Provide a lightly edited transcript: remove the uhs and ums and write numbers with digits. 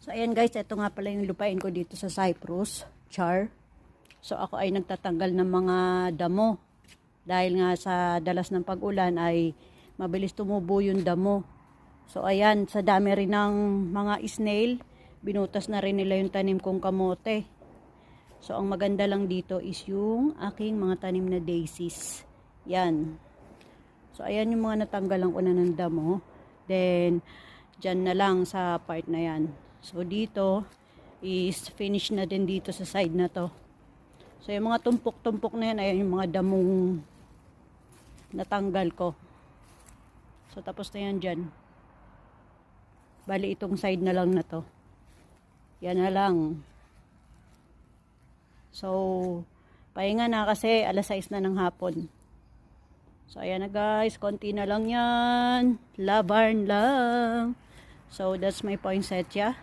So, ayan guys, ito nga pala yung lupain ko dito sa Cyprus, Char. So, ako ay nagtatanggal ng mga damo. Dahil nga sa dalas ng pag-ulan ay mabilis tumubo yung damo. So, ayan, sa dami rin ng mga snail, binutas na rin nila yung tanim kong kamote. So, ang maganda lang dito is yung aking mga tanim na daisies. Yan. So, ayan yung mga natanggalan ko na ng damo. Then, dyan na lang sa part na yan. So, dito is finish na din dito sa side na to. So, yung mga tumpok-tumpok na yan, ayan yung mga damong natanggal ko. So, tapos na yan dyan. Bali, itong side na lang na to. Yan na lang. So, pahinga na kasi alas 6 na ng hapon. So, ayan na guys. Konti na lang yan. Labarn lang. So, that's my poinsettia.